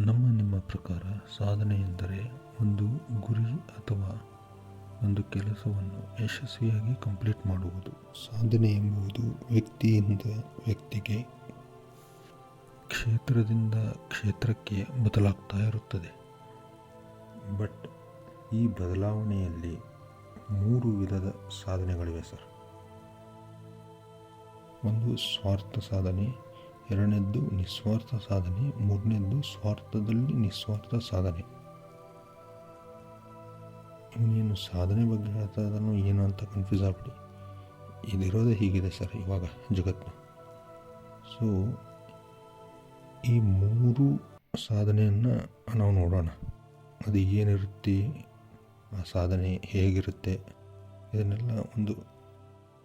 ನಿಮ್ಮ ಪ್ರಕಾರ ಸಾಧನೆ ಎಂದರೆ ಒಂದು ಗುರಿ ಅಥವಾ ಒಂದು ಕೆಲಸವನ್ನು ಯಶಸ್ವಿಯಾಗಿ ಕಂಪ್ಲೀಟ್ ಮಾಡುವುದು. ಸಾಧನೆ ಎಂಬುದು ವ್ಯಕ್ತಿಯಿಂದ ವ್ಯಕ್ತಿಗೆ, ಕ್ಷೇತ್ರದಿಂದ ಕ್ಷೇತ್ರಕ್ಕೆ ಬದಲಾಗ್ತಾ ಇರುತ್ತದೆ. ಬಟ್ ಈ ಬದಲಾವಣೆಯಲ್ಲಿ 3 ವಿಧದ ಸಾಧನೆಗಳಿವೆ ಸರ್. ಒಂದು ಸ್ವಾರ್ಥ ಸಾಧನೆ, ಎರಡನೇದ್ದು ನಿಸ್ವಾರ್ಥ ಸಾಧನೆ, ಮೂರನೇದ್ದು ಸ್ವಾರ್ಥದಲ್ಲಿ ನಿಸ್ವಾರ್ಥ ಸಾಧನೆ. ಇವನೇನು ಸಾಧನೆ ಬಗ್ಗೆ ಹೇಳ್ತಾ ಇದ್ದಾನೋ ಏನು ಅಂತ ಕನ್ಫ್ಯೂಸ್ ಆಗ್ಬಿಡಿ. ಇದಿರೋದೇ ಹೀಗಿದೆ ಸರ್ ಇವಾಗ ಜಗತ್ತು. ಸೊ ಈ 3 ಸಾಧನೆಯನ್ನು ನಾವು ನೋಡೋಣ. ಅದು ಏನಿರುತ್ತೆ, ಆ ಸಾಧನೆ ಹೇಗಿರುತ್ತೆ, ಇದನ್ನೆಲ್ಲ ಒಂದು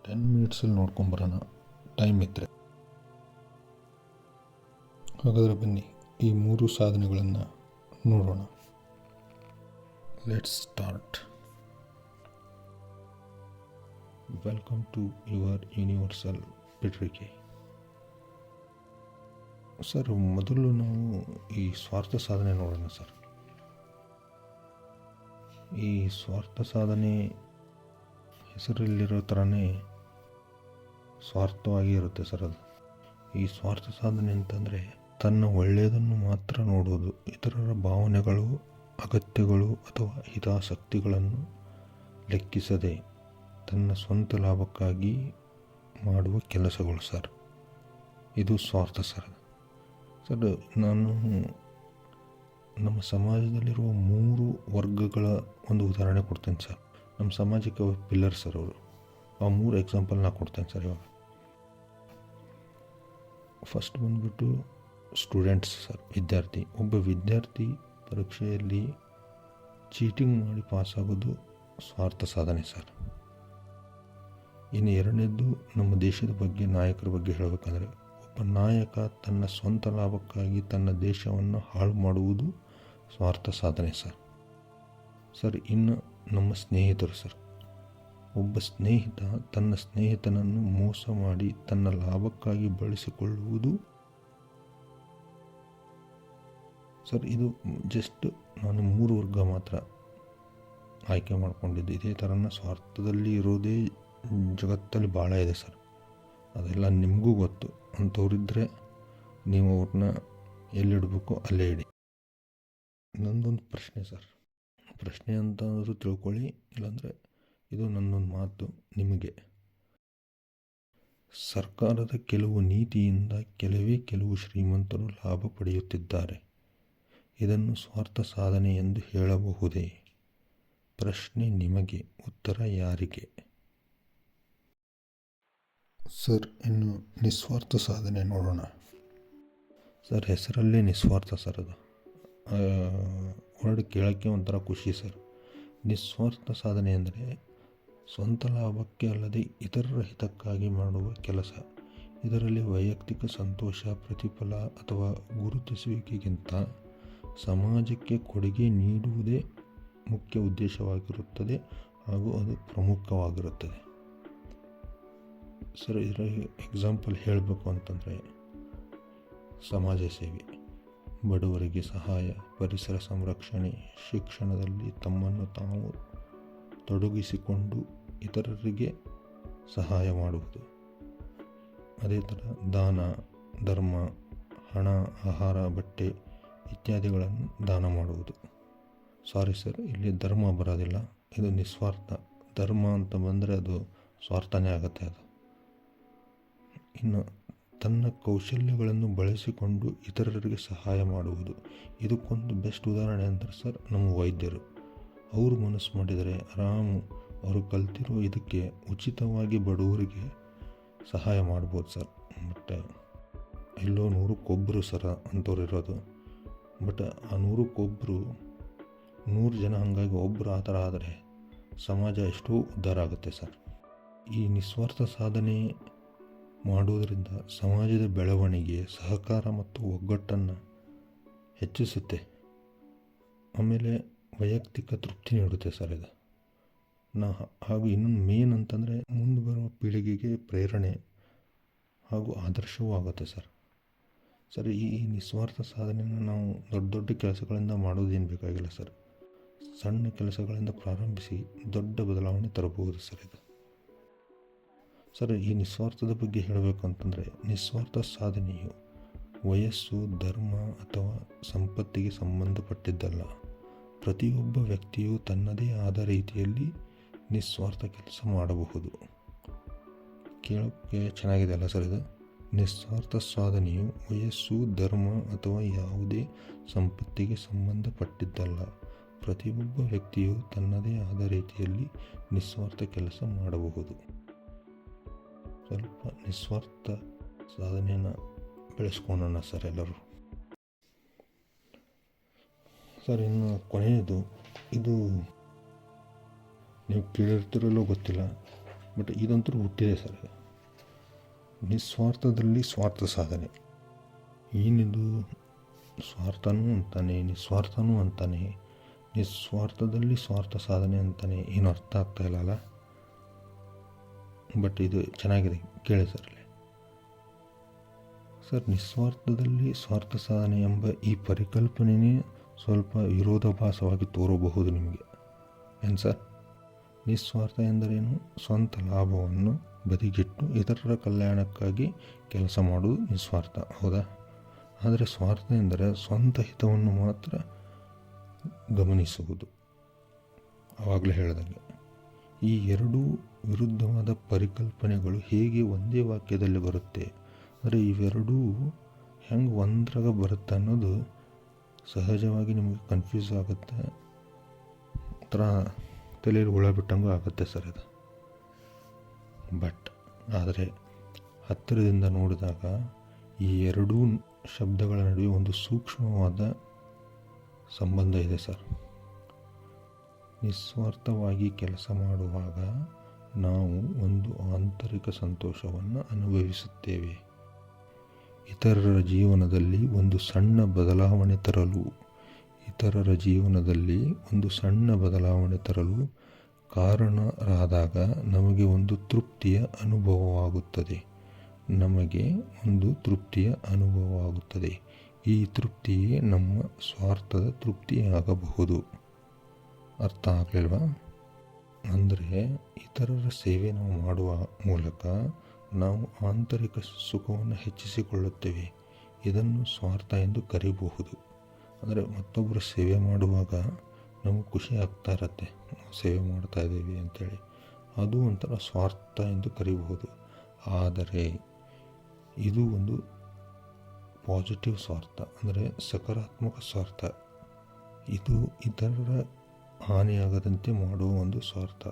10 ಮಿನಿಟ್ಸಲ್ಲಿ ನೋಡ್ಕೊಂಬರೋಣ, ಟೈಮ್ ಇದ್ದರೆ. ಹಾಗಾದರೆ ಬನ್ನಿ ಈ 3 ಸಾಧನೆಗಳನ್ನು ನೋಡೋಣ. Let's start. Welcome to your universal ಪೆಟ್ರಿಕೆ. ಸರ್, ಮೊದಲು ನಾವು ಈ ಸ್ವಾರ್ಥ ಸಾಧನೆ ನೋಡೋಣ ಸರ್. ಈ ಸ್ವಾರ್ಥ ಸಾಧನೆ ಹೆಸರಲ್ಲಿರೋ ಥರನೇ ಸ್ವಾರ್ಥವಾಗಿ ಇರುತ್ತೆ ಸರ್. ಅದು ಈ ಸ್ವಾರ್ಥ ಸಾಧನೆ ಅಂತಂದರೆ ತನ್ನ ಒಳ್ಳೆಯದನ್ನು ಮಾತ್ರ ನೋಡುವುದು, ಇತರರ ಭಾವನೆಗಳು, ಅಗತ್ಯಗಳು ಅಥವಾ ಹಿತಾಸಕ್ತಿಗಳನ್ನು ಲೆಕ್ಕಿಸದೆ ತನ್ನ ಸ್ವಂತ ಲಾಭಕ್ಕಾಗಿ ಮಾಡುವ ಕೆಲಸಗಳು ಸರ್. ಇದು ಸ್ವಾರ್ಥ ಸರ್. ನಾನು ನಮ್ಮ ಸಮಾಜದಲ್ಲಿರುವ 3 ವರ್ಗಗಳ ಒಂದು ಉದಾಹರಣೆ ಕೊಡ್ತೇನೆ ಸರ್. ನಮ್ಮ ಸಮಾಜಕ್ಕೆ ಪಿಲ್ಲರ್ ಸರ್ ಅವರು. ಆ 3 ಎಕ್ಸಾಂಪಲ್ ನಾನು ಕೊಡ್ತೇನೆ ಸರ್ ಇವಾಗ. ಫಸ್ಟ್ ಬಂದ್ಬಿಟ್ಟು ಸ್ಟೂಡೆಂಟ್ಸ್ ಸರ್, ವಿದ್ಯಾರ್ಥಿ. ಒಬ್ಬ ವಿದ್ಯಾರ್ಥಿ ಪರೀಕ್ಷೆಯಲ್ಲಿ ಚೀಟಿಂಗ್ ಮಾಡಿ ಪಾಸಾಗೋದು ಸ್ವಾರ್ಥ ಸಾಧನೆ ಸರ್. ಇನ್ನು ಎರಡನೇದ್ದು ನಮ್ಮ ದೇಶದ ಬಗ್ಗೆ, ನಾಯಕರ ಬಗ್ಗೆ ಹೇಳಬೇಕಂದ್ರೆ, ಒಬ್ಬ ನಾಯಕ ತನ್ನ ಸ್ವಂತ ಲಾಭಕ್ಕಾಗಿ ತನ್ನ ದೇಶವನ್ನು ಹಾಳು ಮಾಡುವುದು ಸ್ವಾರ್ಥ ಸಾಧನೆ ಸರ್. ಇನ್ನು ನಮ್ಮ ಸ್ನೇಹಿತರು ಸರ್. ಒಬ್ಬ ಸ್ನೇಹಿತ ತನ್ನ ಸ್ನೇಹಿತನನ್ನು ಮೋಸ ಮಾಡಿ ತನ್ನ ಲಾಭಕ್ಕಾಗಿ ಬಳಸಿಕೊಳ್ಳುವುದು ಸರ್. ಇದು ಜಸ್ಟ್ ನಾನು 3 ವರ್ಗ ಮಾತ್ರ ಆಯ್ಕೆ ಮಾಡಿಕೊಂಡಿದ್ದೆ. ಇದೇ ಥರನ ಸ್ವಾರ್ಥದಲ್ಲಿ ಇರೋದೇ ಜಗತ್ತಲ್ಲಿ ಭಾಳ ಇದೆ ಸರ್. ಅದೆಲ್ಲ ನಿಮಗೂ ಗೊತ್ತು. ಅಂಥವ್ರಿದ್ದರೆ ನೀವು ಅವ್ರನ್ನ ಎಲ್ಲಿಡಬೇಕು ಅಲ್ಲೇ ಇಡಿ. ನನ್ನದೊಂದು ಪ್ರಶ್ನೆ ಸರ್. ಪ್ರಶ್ನೆ ಅಂತಂದರೂ ತಿಳ್ಕೊಳ್ಳಿ, ಇಲ್ಲಾಂದರೆ ಇದು ನನ್ನೊಂದು ಮಾತು ನಿಮಗೆ. ಸರ್ಕಾರದ ಕೆಲವು ನೀತಿಯಿಂದ ಕೆಲವು ಶ್ರೀಮಂತರು ಲಾಭ ಪಡೆಯುತ್ತಿದ್ದಾರೆ. ಇದನ್ನು ಸ್ವಾರ್ಥ ಸಾಧನೆ ಎಂದು ಹೇಳಬಹುದೇ? ಪ್ರಶ್ನೆ ನಿಮಗೆ, ಉತ್ತರ ಯಾರಿಗೆ? ಸರ್, ಇನ್ನು ನಿಸ್ವಾರ್ಥ ಸಾಧನೆ ನೋಡೋಣ ಸರ್. ಹೆಸರಲ್ಲೇ ನಿಸ್ವಾರ್ಥ ಸರ್. ಅದು ವರ್ಡ್ ಕೇಳೋಕ್ಕೆ ಒಂಥರ ಖುಷಿ ಸರ್. ನಿಸ್ವಾರ್ಥ ಸಾಧನೆ ಅಂದರೆ ಸ್ವಂತ ಲಾಭಕ್ಕೆ ಅಲ್ಲದೆ ಇತರರ ಹಿತಕ್ಕಾಗಿ ಮಾಡುವ ಕೆಲಸ. ಇದರಲ್ಲಿ ವೈಯಕ್ತಿಕ ಸಂತೋಷ, ಪ್ರತಿಫಲ ಅಥವಾ ಗುರುತಿಸುವಿಕೆಗಿಂತ ಸಮಾಜಕ್ಕೆ ಕೊಡುಗೆ ನೀಡುವುದೇ ಮುಖ್ಯ ಉದ್ದೇಶವಾಗಿರುತ್ತದೆ ಹಾಗೂ ಅದು ಪ್ರಮುಖವಾಗಿರುತ್ತದೆ ಸರ್. ಇದರ ಎಕ್ಸಾಂಪಲ್ ಹೇಳಬೇಕು ಅಂತಂದರೆ ಸಮಾಜ ಸೇವೆ, ಬಡವರಿಗೆ ಸಹಾಯ, ಪರಿಸರ ಸಂರಕ್ಷಣೆ, ಶಿಕ್ಷಣದಲ್ಲಿ ತಮ್ಮನ್ನು ತಾವು ತೊಡಗಿಸಿಕೊಂಡು ಇತರರಿಗೆ ಸಹಾಯ ಮಾಡುವುದು. ಅದೇ ಥರ ದಾನ, ಧರ್ಮ, ಹಣ, ಆಹಾರ, ಬಟ್ಟೆ ಇತ್ಯಾದಿಗಳನ್ನು ದಾನ ಮಾಡುವುದು. ಸಾರಿ ಸರ್, ಇಲ್ಲಿ ಧರ್ಮ ಬರೋದಿಲ್ಲ, ಇದು ನಿಸ್ವಾರ್ಥ. ಧರ್ಮ ಅಂತ ಬಂದರೆ ಅದು ಸ್ವಾರ್ಥನೇ ಆಗುತ್ತೆ ಅದು. ಇನ್ನು ತನ್ನ ಕೌಶಲ್ಯಗಳನ್ನು ಬಳಸಿಕೊಂಡು ಇತರರಿಗೆ ಸಹಾಯ ಮಾಡುವುದು. ಇದಕ್ಕೊಂದು ಬೆಸ್ಟ್ ಉದಾಹರಣೆ ಅಂದರೆ ಸರ್, ನಮ್ಮ ವೈದ್ಯರು. ಅವರು ಮನಸ್ಸು ಮಾಡಿದರೆ ಆರಾಮು ಅವರು ಕಲ್ತಿರೋ ಇದಕ್ಕೆ ಉಚಿತವಾಗಿ ಬಡವರಿಗೆ ಸಹಾಯ ಮಾಡ್ಬೋದು ಸರ್. ಬಟ್ ಎಲ್ಲೋ 100ಕ್ಕೊಬ್ಬರು ಸರ ಅಂಥವ್ರು ಇರೋದು. ಬಟ್ ಆ 100ಕ್ಕೊಬ್ಬರು 100 ಜನ ಹಾಗಾಗಿ ಒಬ್ಬರು ಆ ಥರ ಆದರೆ ಸಮಾಜ ಎಷ್ಟೋ ಉದ್ಧಾರ ಆಗುತ್ತೆ ಸರ್. ಈ ನಿಸ್ವಾರ್ಥ ಸಾಧನೆ ಮಾಡುವುದರಿಂದ ಸಮಾಜದ ಬೆಳವಣಿಗೆ, ಸಹಕಾರ ಮತ್ತು ಒಗ್ಗಟ್ಟನ್ನು ಹೆಚ್ಚಿಸುತ್ತೆ. ಆಮೇಲೆ ವೈಯಕ್ತಿಕ ತೃಪ್ತಿ ನೀಡುತ್ತೆ ಸರ್ ಇದು. ಹಾಗೂ ಇನ್ನೊಂದು ಮೇನ್ ಅಂತಂದರೆ ಮುಂದೆ ಬರುವ ಪೀಳಿಗೆಗೆ ಪ್ರೇರಣೆ ಹಾಗೂ ಆದರ್ಶವೂ ಆಗುತ್ತೆ ಸರ್. ಸರ್ ಈ ನಿಸ್ವಾರ್ಥ ಸಾಧನೆಯನ್ನು ನಾವು ದೊಡ್ಡ ದೊಡ್ಡ ಕೆಲಸಗಳಿಂದ ಮಾಡೋದೇನು ಬೇಕಾಗಿಲ್ಲ ಸರ್. ಸಣ್ಣ ಕೆಲಸಗಳಿಂದ ಪ್ರಾರಂಭಿಸಿ ದೊಡ್ಡ ಬದಲಾವಣೆ ತರಬಹುದು ಸರ್ ಇದು. ಸರ್ ಈ ನಿಸ್ವಾರ್ಥದ ಬಗ್ಗೆ ಹೇಳಬೇಕು ಅಂತಂದರೆ, ನಿಸ್ವಾರ್ಥ ಸಾಧನೆಯು ವಯಸ್ಸು, ಧರ್ಮ ಅಥವಾ ಸಂಪತ್ತಿಗೆ ಸಂಬಂಧಪಟ್ಟಿದ್ದಲ್ಲ. ಪ್ರತಿಯೊಬ್ಬ ವ್ಯಕ್ತಿಯು ತನ್ನದೇ ಆದ ರೀತಿಯಲ್ಲಿ ನಿಸ್ವಾರ್ಥ ಕೆಲಸ ಮಾಡಬಹುದು. ಕೇಳೋಕ್ಕೆ ಚೆನ್ನಾಗಿದೆ ಅಲ್ಲ ಸರ್ ಇದು. ನಿಸ್ವಾರ್ಥ ಸಾಧನೆಯು ವಯಸ್ಸು, ಧರ್ಮ ಅಥವಾ ಯಾವುದೇ ಸಂಪತ್ತಿಗೆ ಸಂಬಂಧಪಟ್ಟಿದ್ದಲ್ಲ. ಪ್ರತಿಯೊಬ್ಬ ವ್ಯಕ್ತಿಯು ತನ್ನದೇ ಆದ ರೀತಿಯಲ್ಲಿ ನಿಸ್ವಾರ್ಥ ಕೆಲಸ ಮಾಡಬಹುದು. ಸ್ವಲ್ಪ ನಿಸ್ವಾರ್ಥ ಸಾಧನೆಯನ್ನು ಬೆಳೆಸ್ಕೊಳ್ಳೋಣ ಸರ್ ಎಲ್ಲರೂ. ಸರ್ ಇನ್ನು ಕೊನೆಯದು, ಇದು ನೀವು ಕೇಳಿರ್ತಿರಲ್ಲೋ ಗೊತ್ತಿಲ್ಲ, ಬಟ್ ಇದಂತೂ ಹುಟ್ಟಿದೆ ಸರ್. ನಿಸ್ವಾರ್ಥದಲ್ಲಿ ಸ್ವಾರ್ಥ ಸಾಧನೆ. ಏನಿದು? ಸ್ವಾರ್ಥನೂ ಅಂತಾನೆ, ನಿಸ್ವಾರ್ಥನೂ ಅಂತಾನೆ, ನಿಸ್ವಾರ್ಥದಲ್ಲಿ ಸ್ವಾರ್ಥ ಸಾಧನೆ ಅಂತಾನೆ. ಏನು ಅರ್ಥ ಆಗ್ತಾ ಇಲ್ಲ ಅಲ್ಲ? ಬಟ್ ಇದು ಚೆನ್ನಾಗಿದೆ, ಕೇಳಿ ಸರ್ ಅಲ್ಲಿ. ಸರ್ ನಿಸ್ವಾರ್ಥದಲ್ಲಿ ಸ್ವಾರ್ಥ ಸಾಧನೆ ಎಂಬ ಈ ಪರಿಕಲ್ಪನೆಯೇ ಸ್ವಲ್ಪ ವಿರೋಧಾಭಾಸವಾಗಿ ತೋರಬಹುದು ನಿಮಗೆ, ಏನು ಸರ್? ನಿಸ್ವಾರ್ಥ ಎಂದರೇನು? ಸ್ವಂತ ಲಾಭವನ್ನು ಬದಿಗಿಟ್ಟು ಇತರರ ಕಲ್ಯಾಣಕ್ಕಾಗಿ ಕೆಲಸ ಮಾಡುವುದು ನಿಸ್ವಾರ್ಥ, ಹೌದಾ? ಆದರೆ ಸ್ವಾರ್ಥ ಎಂದರೆ ಸ್ವಂತ ಹಿತವನ್ನು ಮಾತ್ರ ಗಮನಿಸುವುದು. ಆವಾಗಲೇ ಹೇಳಿದಂಗೆ ಈ ಎರಡೂ ವಿರುದ್ಧವಾದ ಪರಿಕಲ್ಪನೆಗಳು ಹೇಗೆ ಒಂದೇ ವಾಕ್ಯದಲ್ಲಿ ಬರುತ್ತೆ, ಅಂದರೆ ಇವೆರಡೂ ಹೆಂಗೆ ಒಂದ್ರಾಗ ಬರುತ್ತೆ ಅನ್ನೋದು ಸಹಜವಾಗಿ ನಿಮಗೆ ಕನ್ಫ್ಯೂಸ್ ಆಗುತ್ತೆ, ಒಂಥರ ತಲೆಯಲ್ಲಿ ಹುಳ ಬಿಟ್ಟಂಗೂ ಆಗುತ್ತೆ ಸರ್ ಇದು. ಬಟ್ ಆದರೆ ಹತ್ತಿರದಿಂದ ನೋಡಿದಾಗ ಈ ಎರಡೂ ಶಬ್ದಗಳ ನಡುವೆ ಒಂದು ಸೂಕ್ಷ್ಮವಾದ ಸಂಬಂಧ ಇದೆ ಸರ್. ನಿಸ್ವಾರ್ಥವಾಗಿ ಕೆಲಸ ಮಾಡುವಾಗ ನಾವು ಒಂದು ಆಂತರಿಕ ಸಂತೋಷವನ್ನು ಅನುಭವಿಸುತ್ತೇವೆ. ಇತರರ ಜೀವನದಲ್ಲಿ ಒಂದು ಸಣ್ಣ ಬದಲಾವಣೆ ತರಲು ಕಾರಣರಾದಾಗ ನಮಗೆ ಒಂದು ತೃಪ್ತಿಯ ಅನುಭವವಾಗುತ್ತದೆ. ಈ ತೃಪ್ತಿಯೇ ನಮ್ಮ ಸ್ವಾರ್ಥದ ತೃಪ್ತಿಯಾಗಬಹುದು. ಅರ್ಥ ಆಗಲಿಲ್ವಾ? ಅಂದರೆ ಇತರರ ಸೇವೆ ನಾವು ಮಾಡುವ ಮೂಲಕ ನಾವು ಆಂತರಿಕ ಸುಖವನ್ನು ಹೆಚ್ಚಿಸಿಕೊಳ್ಳುತ್ತೇವೆ. ಇದನ್ನು ಸ್ವಾರ್ಥ ಎಂದು ಕರೀಬಹುದು. ಅಂದರೆ ಮತ್ತೊಬ್ಬರ ಸೇವೆ ಮಾಡುವಾಗ ನಮಗೆ ಖುಷಿ ಆಗ್ತಾ ಇರತ್ತೆ, ಸೇವೆ ಮಾಡ್ತಾ ಇದ್ದೀವಿ ಅಂತೇಳಿ, ಅದು ಒಂಥರ ಸ್ವಾರ್ಥ ಎಂದು ಕರೀಬಹುದು. ಆದರೆ ಇದು ಒಂದು ಪಾಸಿಟಿವ್ ಸ್ವಾರ್ಥ, ಅಂದರೆ ಸಕಾರಾತ್ಮಕ ಸ್ವಾರ್ಥ. ಇದು ಇತರರ ಹಾನಿಯಾಗದಂತೆ ಮಾಡುವ ಒಂದು ಸ್ವಾರ್ಥ.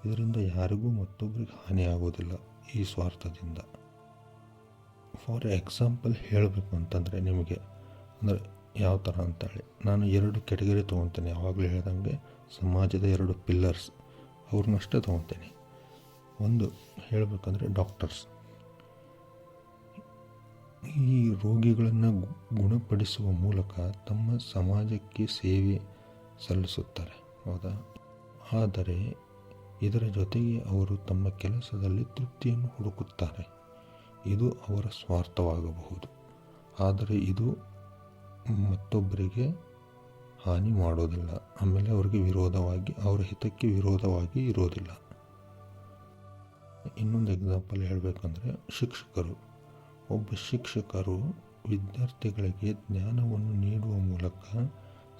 ಇದರಿಂದ ಯಾರಿಗೂ ಮತ್ತೊಬ್ಬರಿಗೆ ಹಾನಿಯಾಗೋದಿಲ್ಲ ಈ ಸ್ವಾರ್ಥದಿಂದ. ಫಾರ್ ಎಕ್ಸಾಂಪಲ್ ಹೇಳಬೇಕು ಅಂತಂದರೆ ನಿಮಗೆ, ಅಂದರೆ ಯಾವ ಥರ ಅಂತೇಳಿ ನಾನು 2 ಕ್ಯಾಟಗರಿ ತೊಗೊತೇನೆ. ಯಾವಾಗಲೂ ಹೇಳ್ದಂಗೆ ಸಮಾಜದ 2 ಪಿಲ್ಲರ್ಸ್ ಅವ್ರನ್ನಷ್ಟೇ ತೊಗೊತೇನೆ. ಒಂದು ಹೇಳಬೇಕಂದ್ರೆ ಡಾಕ್ಟರ್ಸ್. ಈ ರೋಗಿಗಳನ್ನು ಗುಣಪಡಿಸುವ ಮೂಲಕ ತಮ್ಮ ಸಮಾಜಕ್ಕೆ ಸೇವೆ ಸಲ್ಲಿಸುತ್ತಾರೆ, ಹೌದಾ? ಆದರೆ ಇದರ ಜೊತೆಗೆ ಅವರು ತಮ್ಮ ಕೆಲಸದಲ್ಲಿ ತೃಪ್ತಿಯನ್ನು ಹುಡುಕುತ್ತಾರೆ. ಇದು ಅವರ ಸ್ವಾರ್ಥವಾಗಬಹುದು. ಆದರೆ ಇದು ಮತ್ತೊಬ್ಬರಿಗೆ ಹಾನಿ ಮಾಡೋದಿಲ್ಲ. ಆಮೇಲೆ ಅವರ ಹಿತಕ್ಕೆ ವಿರೋಧವಾಗಿ ಇರೋದಿಲ್ಲ. ಇನ್ನೊಂದು ಎಕ್ಸಾಂಪಲ್ ಹೇಳಬೇಕಂದ್ರೆ ಒಬ್ಬ ಶಿಕ್ಷಕರು ವಿದ್ಯಾರ್ಥಿಗಳಿಗೆ ಜ್ಞಾನವನ್ನು ನೀಡುವ ಮೂಲಕ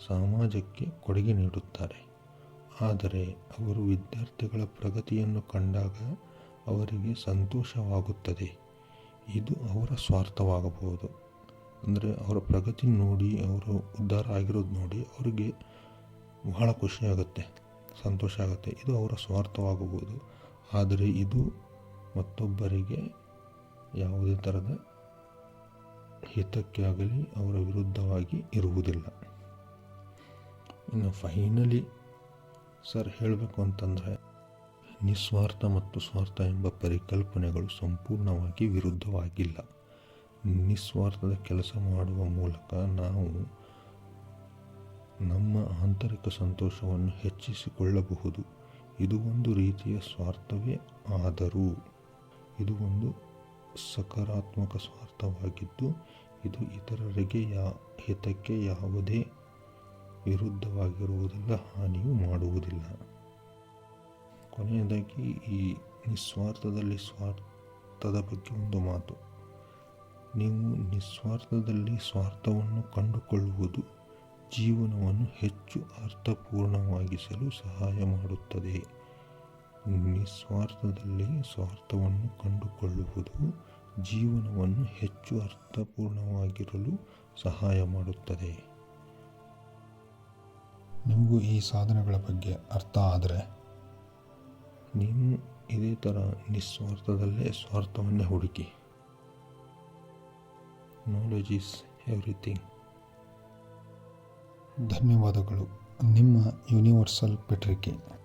ಸಮಾಜಕ್ಕೆ ಕೊಡುಗೆ ನೀಡುತ್ತಾರೆ. ಆದರೆ ಅವರು ವಿದ್ಯಾರ್ಥಿಗಳ ಪ್ರಗತಿಯನ್ನು ಕಂಡಾಗ ಅವರಿಗೆ ಸಂತೋಷವಾಗುತ್ತದೆ. ಇದು ಅವರ ಸ್ವಾರ್ಥವಾಗಬಹುದು. ಅಂದರೆ ಅವರ ಪ್ರಗತಿ ನೋಡಿ, ಅವರು ಉದ್ಧಾರ ಆಗಿರೋದು ನೋಡಿ ಅವರಿಗೆ ಬಹಳ ಖುಷಿಯಾಗುತ್ತೆ, ಸಂತೋಷ ಆಗುತ್ತೆ. ಇದು ಅವರ ಸ್ವಾರ್ಥವಾಗಬಹುದು. ಆದರೆ ಇದು ಮತ್ತೊಬ್ಬರಿಗೆ ಯಾವುದೇ ಥರದ ಹಿತಕ್ಕೆ ಆಗಲಿ ಅವರ ವಿರುದ್ಧವಾಗಿ ಇರುವುದಿಲ್ಲ. ಇನ್ನು ಫೈನಲಿ ಸರ್ ಹೇಳಬೇಕು ಅಂತಂದರೆ, ನಿಸ್ವಾರ್ಥ ಮತ್ತು ಸ್ವಾರ್ಥ ಎಂಬ ಪರಿಕಲ್ಪನೆಗಳು ಸಂಪೂರ್ಣವಾಗಿ ವಿರುದ್ಧವಾಗಿಲ್ಲ. ನಿಸ್ವಾರ್ಥದ ಕೆಲಸ ಮಾಡುವ ಮೂಲಕ ನಾವು ನಮ್ಮ ಆಂತರಿಕ ಸಂತೋಷವನ್ನು ಹೆಚ್ಚಿಸಿಕೊಳ್ಳಬಹುದು. ಇದು ಒಂದು ರೀತಿಯ ಸ್ವಾರ್ಥವೇ ಆದರೂ ಇದು ಒಂದು ಸಕಾರಾತ್ಮಕ ಸ್ವಾರ್ಥವಾಗಿದ್ದು ಇದು ಇತರರಿಗೆ ಹಿತಕ್ಕೆ ಯಾವುದೇ ವಿರುದ್ಧವಾಗಿರುವುದಿಲ್ಲ, ಹಾನಿಯೂ ಮಾಡುವುದಿಲ್ಲ. ಕೊನೆಯದಾಗಿ ಈ ನಿಸ್ವಾರ್ಥದಲ್ಲಿ ಸ್ವಾರ್ಥದ ಬಗ್ಗೆ ಒಂದು ಮಾತು. ನೀವು ನಿಸ್ವಾರ್ಥದಲ್ಲಿ ಸ್ವಾರ್ಥವನ್ನು ಕಂಡುಕೊಳ್ಳುವುದು ಜೀವನವನ್ನು ಹೆಚ್ಚು ಅರ್ಥಪೂರ್ಣವಾಗಿಸಲು ಸಹಾಯ ಮಾಡುತ್ತದೆ. ನಿಸ್ವಾರ್ಥದಲ್ಲಿ ಸ್ವಾರ್ಥವನ್ನು ಕಂಡುಕೊಳ್ಳುವುದು ಜೀವನವನ್ನು ಹೆಚ್ಚು ಅರ್ಥಪೂರ್ಣವಾಗಿರಲು ಸಹಾಯ ಮಾಡುತ್ತದೆ. ನಿಮಗೂ ಈ ಸಾಧನೆಗಳ ಬಗ್ಗೆ ಅರ್ಥ ಆದರೆ ನೀವು ಇದೇ ಥರ ನಿಸ್ವಾರ್ಥದಲ್ಲೇ ಸ್ವಾರ್ಥವನ್ನೇ ಹುಡುಕಿ. Knowledge is everything. ಧನ್ಯವಾದಗಳು. ನಿಮ್ಮ ಯೂನಿವರ್ಸಲ್ ಪೆಟ್ರಿಕೆ.